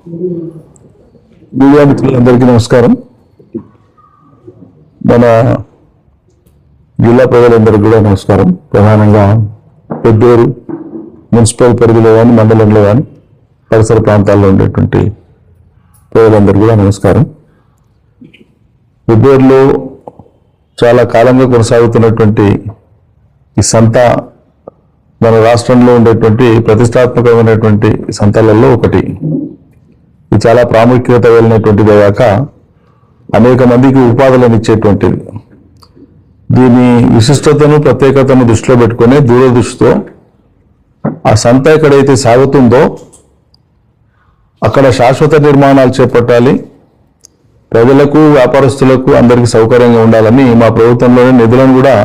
Media మిత్రులందరికీ నమస్కారం. మన జిల్లా ప్రజలందరికీ కూడా నమస్కారం. ప్రధానంగా పెద్దూరు మున్సిపల్ పరిధిలో కానీ మండలంలో కానీ పరిసర ప్రాంతాల్లో ఉండేటువంటి ప్రజలందరికీ కూడా నమస్కారం. పెద్దూరులో చాలా కాలంగా కొనసాగుతున్నటువంటి ఈ సంత మన రాష్ట్రంలో ఉండేటువంటి ప్రతిష్టాత్మకమైనటువంటి సంతలలో ఒకటి. ఇది చాలా ప్రాముఖ్యత వెళ్ళినటువంటిదే కాక అనేక మందికి ఉపాధులను ఇచ్చేటువంటిది. దీని విశిష్టతను ప్రత్యేకతను దృష్టిలో పెట్టుకుని దూరదృష్టితో ఆ సంత ఎక్కడైతే సాగుతుందో అక్కడ శాశ్వత నిర్మాణాలు చేపట్టాలి, ప్రజలకు వ్యాపారస్తులకు అందరికీ సౌకర్యంగా ఉండాలని మా ప్రభుత్వంలోని నిధులను కూడా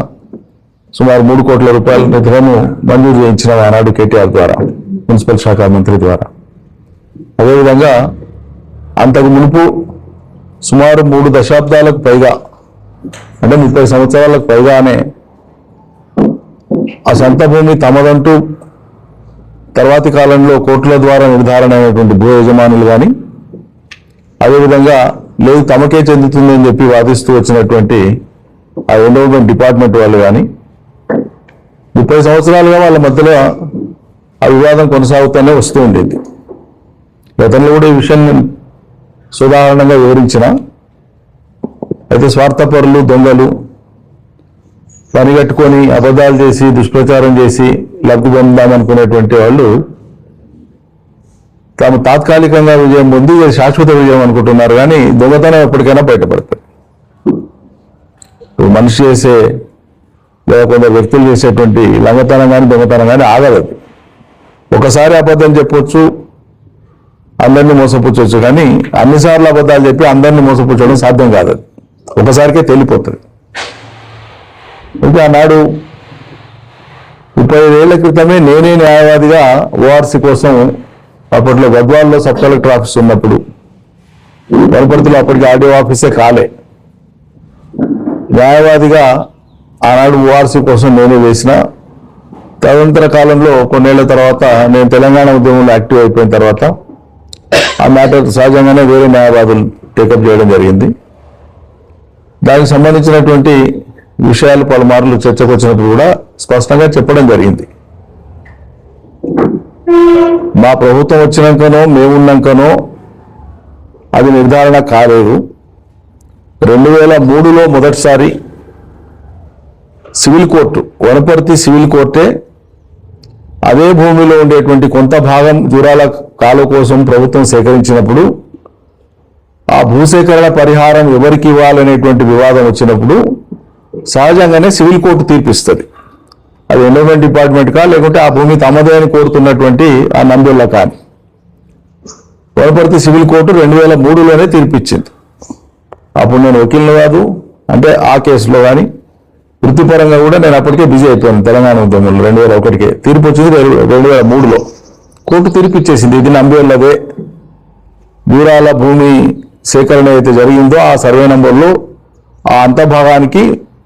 సుమారు 3 కోట్ల రూపాయల నిధులను మంజూరు చేయించిన ఆనాడు కేటీఆర్ ద్వారా, మున్సిపల్ శాఖ మంత్రి ద్వారా. అదేవిధంగా అంతకు మునుపు సుమారు 3 దశాబ్దాలకు పైగా, అంటే 30 సంవత్సరాలకు పైగానే ఆ సంత భూమి తమదంటూ తర్వాతి కాలంలో కోర్టుల ద్వారా నిర్ధారణ అయినటువంటి భూ యజమానులు కానీ, అదేవిధంగా లేదు తమకే చెందుతుందని చెప్పి వాదిస్తూ వచ్చినటువంటి ఆ ఎండోమెంట్ డిపార్ట్మెంట్ వాళ్ళు కానీ 30 సంవత్సరాలుగా వాళ్ళ మధ్యలో ఆ వివాదం కొనసాగుతూనే వస్తూ ఉండేది. గతంలో కూడా ఈ విషయం సుదాహరణంగా వివరించిన, అయితే స్వార్థపరులు, దొంగలు పని కట్టుకొని అబద్ధాలు చేసి దుష్ప్రచారం చేసి లబ్ధి పొందామనుకునేటువంటి వాళ్ళు తాము తాత్కాలికంగా విజయం పొంది శాశ్వత విజయం అనుకుంటున్నారు. కానీ దొంగతనం ఎప్పటికైనా బయటపడతారు. మనిషి చేసే లేదా కొందరు వ్యక్తులు చేసేటువంటి లంగతనం కానీ దొంగతనం కానీ ఆగదు. ఒకసారి అబద్ధం చెప్పొచ్చు, అందరినీ మోసపుచ్చవచ్చు, కానీ అన్నిసార్లు అబద్ధాలు చెప్పి అందరినీ మోసపుచ్చడం సాధ్యం కాదు. ఒకసారికే తేలిపోతుంది. ఇంకా ఆనాడు 35 ఏళ్ల క్రితమే నేనే న్యాయవాదిగా ఓఆర్సీ కోసం అప్పట్లో గద్వాల్లో సబ్ కలెక్టర్ ఆఫీస్ ఉన్నప్పుడు, వనపర్తిలో అప్పటికి ఆర్డీఓ ఆఫీసే కాలే, న్యాయవాదిగా ఆనాడు ఓఆర్సీ కోసం నేనే వేసిన. తదనంతర కాలంలో కొన్నేళ్ల తర్వాత నేను తెలంగాణ ఉద్యమంలో యాక్టివ్ అయిపోయిన తర్వాత ఆ మ్యాటర్ సహజంగానే వేరే న్యాయవాదులు టేకప్ చేయడం జరిగింది. దానికి సంబంధించినటువంటి విషయాలు పలుమార్లు చర్చకు వచ్చినప్పుడు కూడా స్పష్టంగా చెప్పడం జరిగింది. మా ప్రభుత్వం వచ్చినాకనో మేమున్నాకనో అది నిర్ధారణ కాలేదు. 2003లో మొదటిసారి సివిల్ కోర్టు, వనపర్తి సివిల్ కోర్టే అదే భూమిలో ఉండేటువంటి కొంత భాగం జూరాల కాలువ కోసం ప్రభుత్వం సేకరించినప్పుడు ఆ భూసేకరణ పరిహారం ఎవరికి ఇవ్వాలనేటువంటి వివాదం వచ్చినప్పుడు సహజంగానే సివిల్ కోర్టు తీర్పిస్తుంది. అది ఎండోమెంట్ డిపార్ట్మెంట్ కా లేకుంటే ఆ భూమి తమదే అని కోరుతున్నటువంటి ఆ నంబెళ్ళ కానీ. వనపర్తి సివిల్ కోర్టు 2003లోనే తీర్పిచ్చింది. అప్పుడు నేను వకీల్ని కాదు, అంటే ఆ కేసులో కానీ వృత్తిపరంగా కూడా నేను అప్పటికే బిజీ అయిపోయాను. తెలంగాణ ఉద్యమంలో 2001కే తీర్పు వచ్చింది. 2003లో కోర్టు తీర్పిచ్చేసింది, ఇది నంబెళ్ళదే, దూరాల భూమి సేకరణ అయితే జరిగిందో ఆ సర్వే నంబర్లో ఆ అంతభాగానికి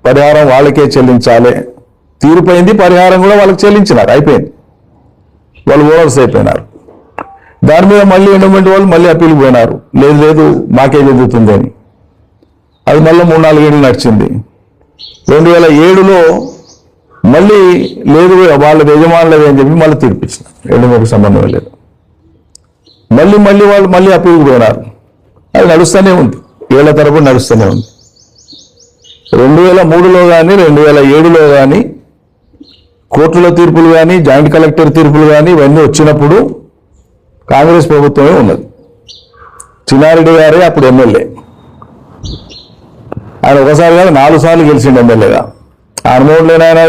పరిహారం వాళ్ళకే చెల్లించాలి. తీరిపోయింది, పరిహారం కూడా వాళ్ళకి చెల్లించినారు, అయిపోయింది, వాళ్ళు ఓనర్స్ అయిపోయినారు. దాని మీద మళ్ళీ ఎండోమెంట్ వాళ్ళు మళ్ళీ అప్పీల్ పోయినారు, లేదు లేదు మాకే చెందుతుంది అని. అది మళ్ళీ 3-4 ఏళ్ళు నడిచింది. 2007లో మళ్ళీ లేదు వాళ్ళ యజమానులదే అని చెప్పి మళ్ళీ తీర్పిచ్చినారు, ఎండోమెంట్కి సంబంధం లేదు. మళ్ళీ వాళ్ళు మళ్ళీ అప్పీల్కి పోయినారు. అది నడుస్తూనే ఉంది, ఏళ్ల తరబడి నడుస్తూనే ఉంది. 2003లో కానీ 2007లో కానీ కోర్టుల తీర్పులు కానీ జాయింట్ కలెక్టర్ తీర్పులు కానీ ఇవన్నీ వచ్చినప్పుడు కాంగ్రెస్ ప్రభుత్వమే ఉన్నది. చిన్నారెడ్డి గారే అప్పుడు ఎమ్మెల్యే. ఆయన ఒకసారి కాదు 4 సార్లు గెలిచిండు ఎమ్మెల్యేగా. ఆ అనుభవం లేని ఆయన